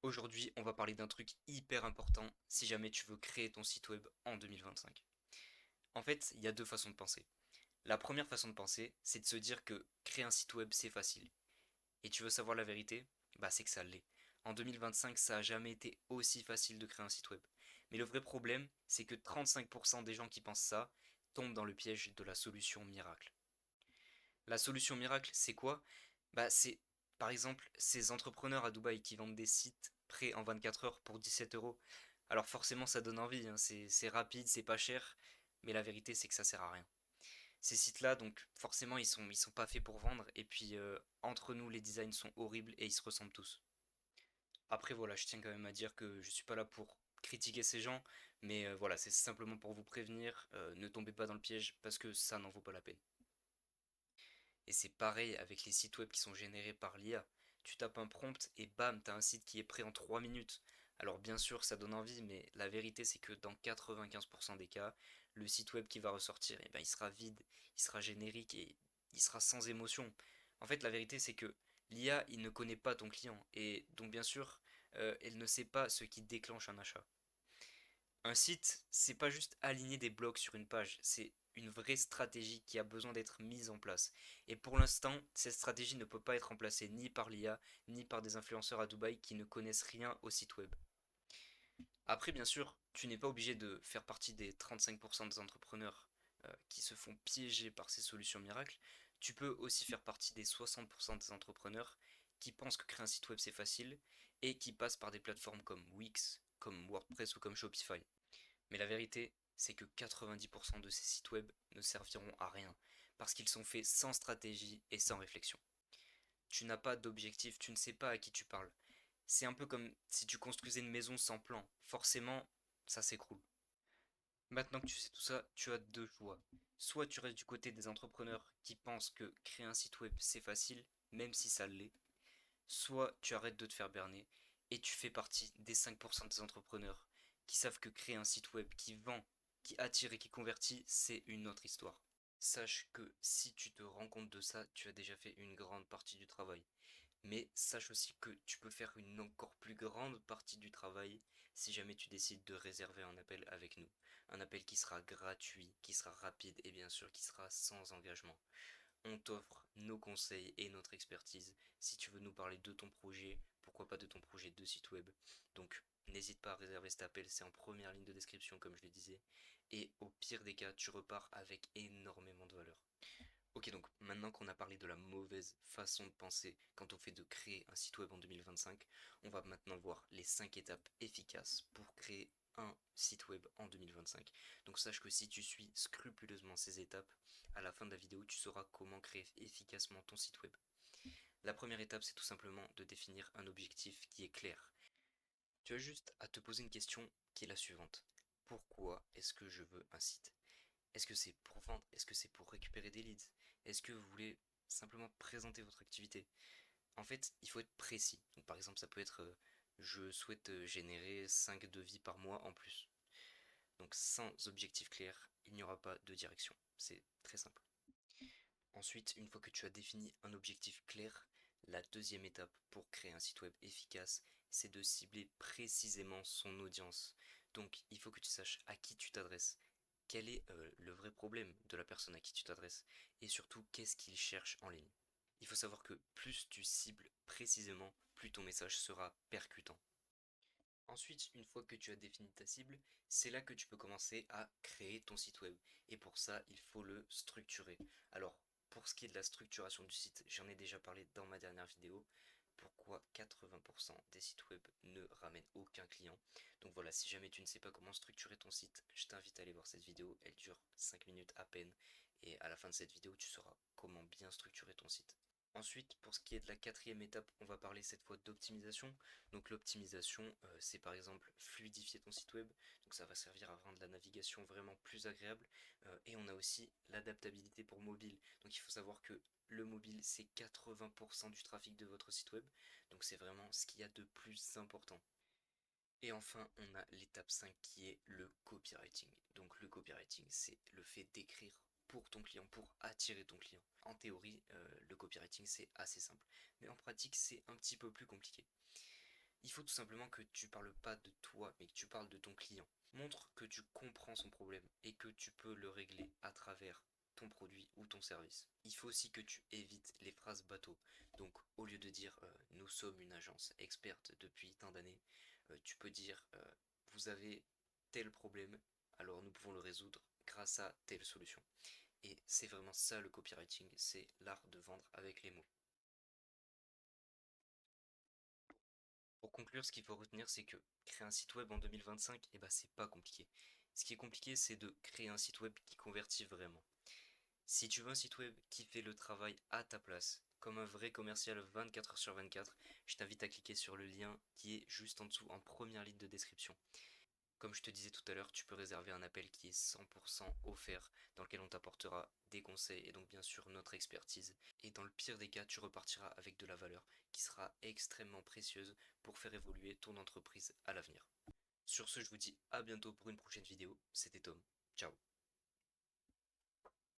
Aujourd'hui, on va parler d'un truc hyper important si jamais tu veux créer ton site web en 2025. En fait, il y a deux façons de penser. La première façon de penser, c'est de se dire que créer un site web, c'est facile. Et tu veux savoir la vérité? Bah, c'est que ça l'est. En 2025, ça a jamais été aussi facile de créer un site web. Mais le vrai problème, c'est que 35% des gens qui pensent ça tombent dans le piège de la solution miracle. La solution miracle, c'est quoi? Bah, c'est par exemple ces entrepreneurs à Dubaï qui vendent des sites prêts en 24 heures pour 17 euros. Alors forcément, ça donne envie, hein, c'est rapide, c'est pas cher, mais la vérité, c'est que ça sert à rien. Ces sites-là, donc forcément, ils sont pas faits pour vendre, et puis entre nous, les designs sont horribles et ils se ressemblent tous. Après, voilà, je tiens quand même à dire que je suis pas là pour critiquer ces gens, mais voilà, c'est simplement pour vous prévenir, ne tombez pas dans le piège parce que ça n'en vaut pas la peine. Et c'est pareil avec les sites web qui sont générés par l'IA. Tu tapes un prompt et bam, t'as un site qui est prêt en 3 minutes. Alors bien sûr, ça donne envie, mais la vérité c'est que dans 95% des cas, le site web qui va ressortir, eh ben, il sera vide, il sera générique et il sera sans émotion. En fait, la vérité c'est que l'IA, il ne connaît pas ton client. Et donc bien sûr, elle ne sait pas ce qui déclenche un achat. Un site, c'est pas juste aligner des blocs sur une page, c'est une vraie stratégie qui a besoin d'être mise en place. Et pour l'instant, cette stratégie ne peut pas être remplacée ni par l'IA, ni par des influenceurs à Dubaï qui ne connaissent rien au site web. Après, bien sûr, tu n'es pas obligé de faire partie des 35% des entrepreneurs qui se font piéger par ces solutions miracles. Tu peux aussi faire partie des 60% des entrepreneurs qui pensent que créer un site web c'est facile et qui passent par des plateformes comme Wix, comme WordPress ou comme Shopify. Mais la vérité, c'est que 90% de ces sites web ne serviront à rien, parce qu'ils sont faits sans stratégie et sans réflexion. Tu n'as pas d'objectif, tu ne sais pas à qui tu parles. C'est un peu comme si tu construisais une maison sans plan. Forcément, ça s'écroule. Maintenant que tu sais tout ça, tu as deux choix. Soit tu restes du côté des entrepreneurs qui pensent que créer un site web c'est facile, même si ça l'est. Soit tu arrêtes de te faire berner et tu fais partie des 5% des entrepreneurs qui savent que créer un site web qui vend, qui attire et qui convertit, c'est une autre histoire. Sache que si tu te rends compte de ça, tu as déjà fait une grande partie du travail. Mais sache aussi que tu peux faire une encore plus grande partie du travail si jamais tu décides de réserver un appel avec nous. Un appel qui sera gratuit, qui sera rapide et bien sûr qui sera sans engagement. On t'offre nos conseils et notre expertise si tu veux nous parler de ton projet, pourquoi pas de ton projet de site web. Donc n'hésite pas à réserver cet appel, c'est en première ligne de description comme je le disais. Et au pire des cas, tu repars avec énormément de valeur. Ok, donc maintenant qu'on a parlé de la mauvaise façon de penser quand on fait de créer un site web en 2025, on va maintenant voir les 5 étapes efficaces pour créer un site web en 2025. Donc sache que si tu suis scrupuleusement ces étapes, à la fin de la vidéo, tu sauras comment créer efficacement ton site web. La première étape, c'est tout simplement de définir un objectif qui est clair. Tu as juste à te poser une question qui est la suivante. Pourquoi est-ce que je veux un site? Est-ce que c'est pour vendre? Est-ce que c'est pour récupérer des leads? Est-ce que vous voulez simplement présenter votre activité? En fait, il faut être précis. Donc, par exemple, ça peut être je souhaite générer 5 devis par mois en plus. Donc sans objectif clair, il n'y aura pas de direction. C'est très simple. Ensuite, une fois que tu as défini un objectif clair, la deuxième étape pour créer un site web efficace, c'est de cibler précisément son audience. Donc il faut que tu saches à qui tu t'adresses, quel est le vrai problème de la personne à qui tu t'adresses, et surtout qu'est-ce qu'il cherche en ligne. Il faut savoir que plus tu cibles précisément, plus ton message sera percutant. Ensuite, une fois que tu as défini ta cible, c'est là que tu peux commencer à créer ton site web. Et pour ça, il faut le structurer. Alors, pour ce qui est de la structuration du site, j'en ai déjà parlé dans ma dernière vidéo. Pourquoi 80% des sites web ne ramènent aucun client. Donc voilà, si jamais tu ne sais pas comment structurer ton site, je t'invite à aller voir cette vidéo. Elle dure 5 minutes à peine. Et à la fin de cette vidéo, tu sauras comment bien structurer ton site. Ensuite, pour ce qui est de la quatrième étape, on va parler cette fois d'optimisation. Donc l'optimisation, c'est par exemple fluidifier ton site web. Donc ça va servir à rendre la navigation vraiment plus agréable. Et on a aussi l'adaptabilité pour mobile. Donc il faut savoir que le mobile, c'est 80% du trafic de votre site web. Donc c'est vraiment ce qu'il y a de plus important. Et enfin, on a l'étape 5 qui est le copywriting. Donc le copywriting, c'est le fait d'écrire pour ton client, pour attirer ton client. En théorie, le copywriting, c'est assez simple. Mais en pratique, c'est un petit peu plus compliqué. Il faut tout simplement que tu parles pas de toi, mais que tu parles de ton client. Montre que tu comprends son problème et que tu peux le régler à travers ton produit ou ton service. Il faut aussi que tu évites les phrases bateau. Donc au lieu de dire nous sommes une agence experte depuis tant d'années, tu peux dire vous avez tel problème, alors nous pouvons le résoudre grâce à telle solution. Et c'est vraiment ça le copywriting, c'est l'art de vendre avec les mots. Pour conclure, ce qu'il faut retenir, c'est que créer un site web en 2025, eh ben, c'est pas compliqué. Ce qui est compliqué, c'est de créer un site web qui convertit vraiment. Si tu veux un site web qui fait le travail à ta place, comme un vrai commercial 24 heures sur 24, je t'invite à cliquer sur le lien qui est juste en dessous en première ligne de description. Comme je te disais tout à l'heure, tu peux réserver un appel qui est 100% offert, dans lequel on t'apportera des conseils et donc bien sûr notre expertise. Et dans le pire des cas, tu repartiras avec de la valeur qui sera extrêmement précieuse pour faire évoluer ton entreprise à l'avenir. Sur ce, je vous dis à bientôt pour une prochaine vidéo. C'était Tom.